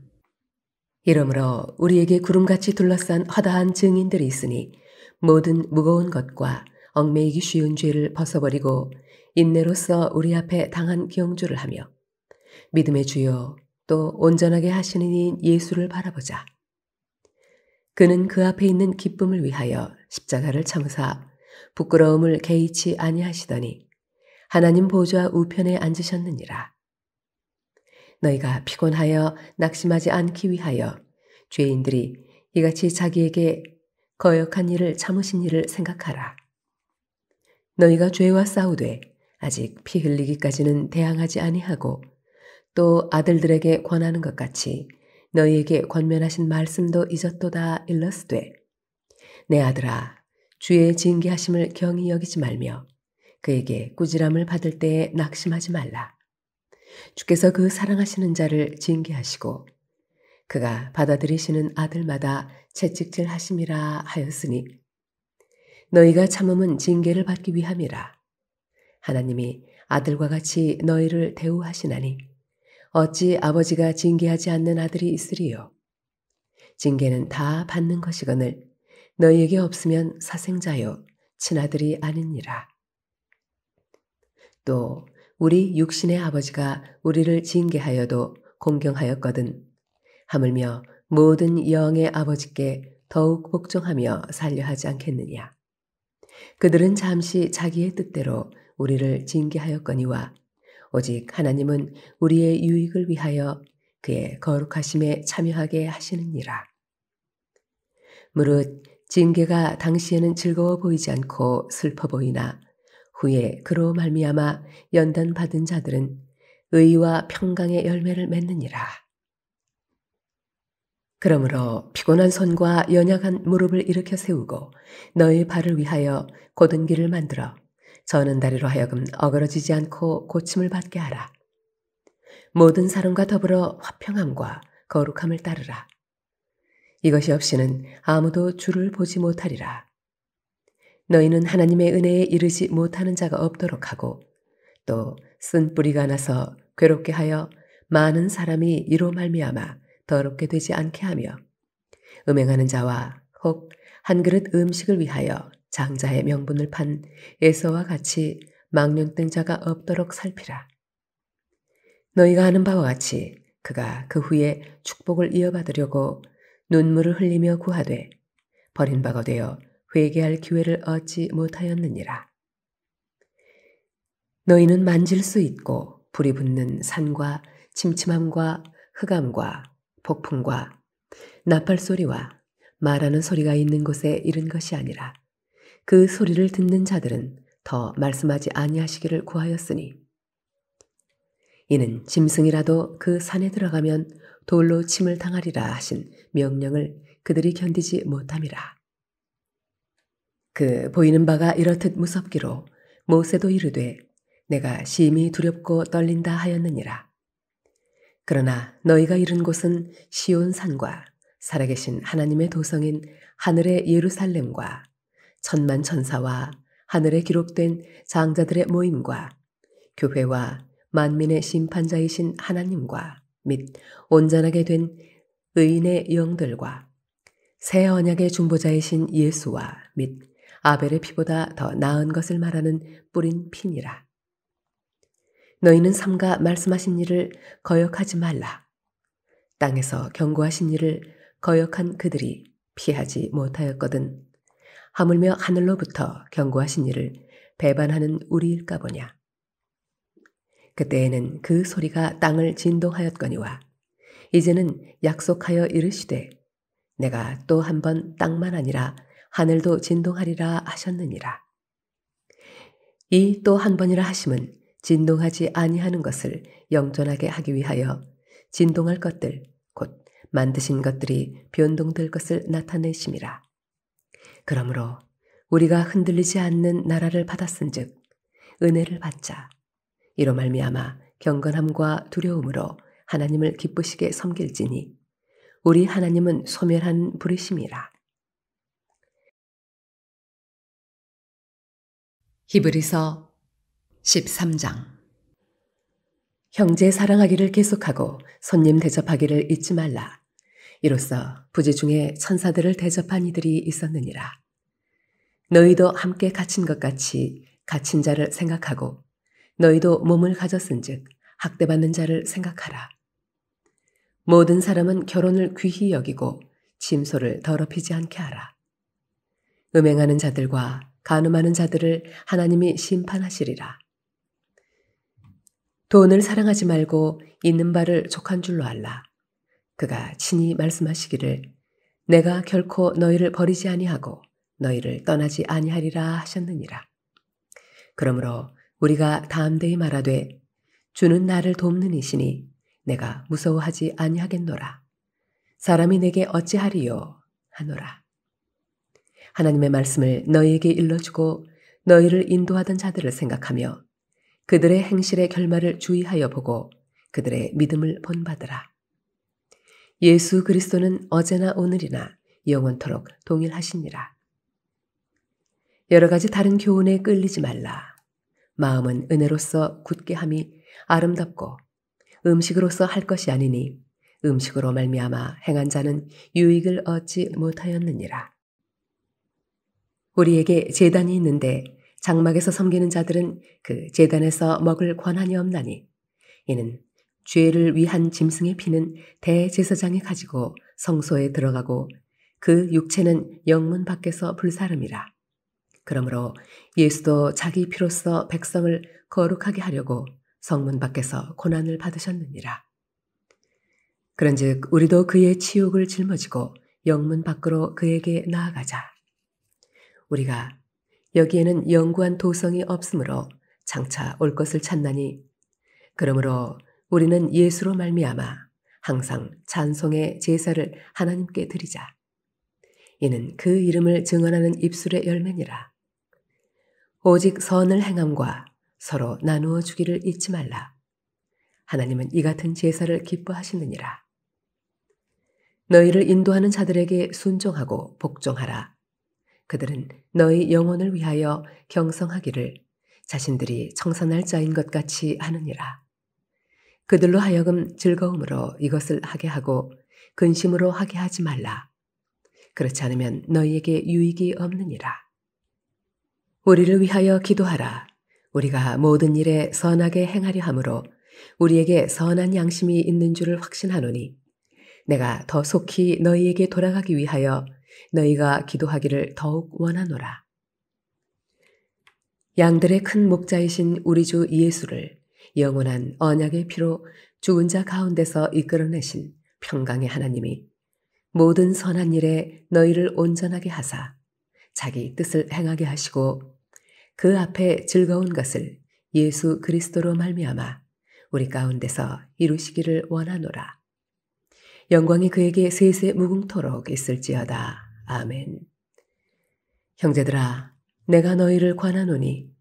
이러므로 우리에게 구름같이 둘러싼 허다한 증인들이 있으니 모든 무거운 것과 얽매이기 쉬운 죄를 벗어버리고 인내로써 우리 앞에 당한 경주를 하며 믿음의 주요 또 온전하게 하시는 이인 예수를 바라보자. 그는 그 앞에 있는 기쁨을 위하여 십자가를 참으사 부끄러움을 개의치 아니하시더니 하나님 보좌 우편에 앉으셨느니라. 너희가 피곤하여 낙심하지 않기 위하여 죄인들이 이같이 자기에게 거역한 일을 참으신 일을 생각하라. 너희가 죄와 싸우되 아직 피 흘리기까지는 대항하지 아니하고 또 아들들에게 권하는 것 같이 너희에게 권면하신 말씀도 잊었도다 일러스되 내 아들아 주의 징계하심을 경히 여기지 말며 그에게 꾸지람을 받을 때에 낙심하지 말라. 주께서 그 사랑하시는 자를 징계하시고 그가 받아들이시는 아들마다 채찍질 하심이라 하였으니 너희가 참음은 징계를 받기 위함이라. 하나님이 아들과 같이 너희를 대우하시나니 어찌 아버지가 징계하지 않는 아들이 있으리요. 징계는 다 받는 것이거늘 너희에게 없으면 사생자요 친아들이 아니니라. 또 우리 육신의 아버지가 우리를 징계하여도 공경하였거든 하물며 모든 영의 아버지께 더욱 복종하며 살려 하지 않겠느냐. 그들은 잠시 자기의 뜻대로 우리를 징계하였거니와 오직 하나님은 우리의 유익을 위하여 그의 거룩하심에 참여하게 하시느니라. 무릇 징계가 당시에는 즐거워 보이지 않고 슬퍼 보이나 후에 그로 말미암아 연단 받은 자들은 의와 평강의 열매를 맺느니라. 그러므로 피곤한 손과 연약한 무릎을 일으켜 세우고 너희 발을 위하여 곧은 길을 만들어 저는 다리로 하여금 어그러지지 않고 고침을 받게 하라. 모든 사람과 더불어 화평함과 거룩함을 따르라. 이것이 없이는 아무도 주를 보지 못하리라. 너희는 하나님의 은혜에 이르지 못하는 자가 없도록 하고 또 쓴 뿌리가 나서 괴롭게 하여 많은 사람이 이로 말미암아 더럽게 되지 않게 하며 음행하는 자와 혹 한 그릇 음식을 위하여 장자의 명분을 판 에서와 같이 망령된 자가 없도록 살피라. 너희가 아는 바와 같이 그가 그 후에 축복을 이어받으려고 눈물을 흘리며 구하되 버린 바가 되어 회개할 기회를 얻지 못하였느니라. 너희는 만질 수 있고 불이 붙는 산과 침침함과 흑암과 폭풍과 나팔 소리와 말하는 소리가 있는 곳에 이른 것이 아니라 그 소리를 듣는 자들은 더 말씀하지 아니하시기를 구하였으니 이는 짐승이라도 그 산에 들어가면 돌로 침을 당하리라 하신 명령을 그들이 견디지 못함이라. 그 보이는 바가 이렇듯 무섭기로 모세도 이르되 내가 심히 두렵고 떨린다 하였느니라. 그러나 너희가 이른 곳은 시온 산과 살아계신 하나님의 도성인 하늘의 예루살렘과 천만 천사와 하늘에 기록된 장자들의 모임과 교회와 만민의 심판자이신 하나님과 및 온전하게 된 의인의 영들과 새 언약의 중보자이신 예수와 및 아벨의 피보다 더 나은 것을 말하는 뿌린 피니라. 너희는 삼가 말씀하신 일을 거역하지 말라. 땅에서 경고하신 일을 거역한 그들이 피하지 못하였거든 하물며 하늘로부터 경고하신 일을 배반하는 우리일까 보냐. 그때에는 그 소리가 땅을 진동하였거니와 이제는 약속하여 이르시되 내가 또 한 번 땅만 아니라 하늘도 진동하리라 하셨느니라. 이 또 한 번이라 하심은 진동하지 아니하는 것을 영존하게 하기 위하여 진동할 것들 곧 만드신 것들이 변동될 것을 나타내심이라. 그러므로 우리가 흔들리지 않는 나라를 받았은즉 은혜를 받자. 이로 말미암아 경건함과 두려움으로 하나님을 기쁘시게 섬길지니 우리 하나님은 소멸한 불이심이라. 히브리서 13장. 형제 사랑하기를 계속하고 손님 대접하기를 잊지 말라. 이로써 부지 중에 천사들을 대접한 이들이 있었느니라. 너희도 함께 갇힌 것 같이 갇힌 자를 생각하고 너희도 몸을 가졌은즉 학대받는 자를 생각하라. 모든 사람은 결혼을 귀히 여기고 침소를 더럽히지 않게 하라. 음행하는 자들과 간음하는 자들을 하나님이 심판하시리라. 돈을 사랑하지 말고 있는 바를 족한 줄로 알라. 그가 친히 말씀하시기를 내가 결코 너희를 버리지 아니하고 너희를 떠나지 아니하리라 하셨느니라. 그러므로 우리가 담대히 말하되 주는 나를 돕는 이시니 내가 무서워하지 아니하겠노라. 사람이 내게 어찌하리요 하노라. 하나님의 말씀을 너희에게 일러주고 너희를 인도하던 자들을 생각하며 그들의 행실의 결말을 주의하여 보고 그들의 믿음을 본받으라. 예수 그리스도는 어제나 오늘이나 영원토록 동일하시니라. 여러 가지 다른 교훈에 끌리지 말라. 마음은 은혜로서 굳게 함이 아름답고 음식으로서 할 것이 아니니 음식으로 말미암아 행한 자는 유익을 얻지 못하였느니라. 우리에게 제단이 있는데 장막에서 섬기는 자들은 그 제단에서 먹을 권한이 없나니 이는 죄를 위한 짐승의 피는 대제사장이 가지고 성소에 들어가고 그 육체는 영문 밖에서 불사름이라. 그러므로 예수도 자기 피로써 백성을 거룩하게 하려고 성문 밖에서 고난을 받으셨느니라. 그런즉 우리도 그의 치욕을 짊어지고 영문 밖으로 그에게 나아가자. 우리가 여기에는 영구한 도성이 없으므로 장차 올 것을 찾나니 그러므로 우리는 예수로 말미암아 항상 찬송의 제사를 하나님께 드리자. 이는 그 이름을 증언하는 입술의 열매니라. 오직 선을 행함과 서로 나누어 주기를 잊지 말라. 하나님은 이 같은 제사를 기뻐하시느니라. 너희를 인도하는 자들에게 순종하고 복종하라. 그들은 너희 영혼을 위하여 경성하기를 자신들이 청산할 자인 것 같이 하느니라. 그들로 하여금 즐거움으로 이것을 하게 하고 근심으로 하게 하지 말라. 그렇지 않으면 너희에게 유익이 없느니라. 우리를 위하여 기도하라. 우리가 모든 일에 선하게 행하려 함으로 우리에게 선한 양심이 있는 줄을 확신하노니 내가 더 속히 너희에게 돌아가기 위하여 너희가 기도하기를 더욱 원하노라. 양들의 큰 목자이신 우리 주 예수를 영원한 언약의 피로 죽은 자 가운데서 이끌어내신 평강의 하나님이 모든 선한 일에 너희를 온전하게 하사 자기 뜻을 행하게 하시고 그 앞에 즐거운 것을 예수 그리스도로 말미암아 우리 가운데서 이루시기를 원하노라. 영광이 그에게 세세 무궁토록 있을지어다. 아멘. 형제들아, 내가 너희를 권하노니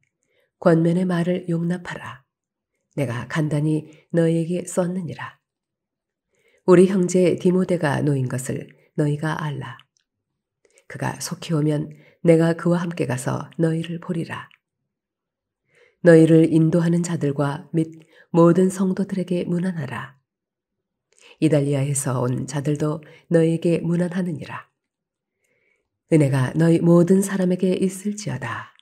권면의 말을 용납하라. 내가 간단히 너희에게 썼느니라. 우리 형제 디모데가 놓인 것을 너희가 알라. 그가 속히 오면 내가 그와 함께 가서 너희를 보리라. 너희를 인도하는 자들과 및 모든 성도들에게 문안하라. 이달리아에서 온 자들도 너희에게 문안하느니라. 은혜가 너희 모든 사람에게 있을지어다.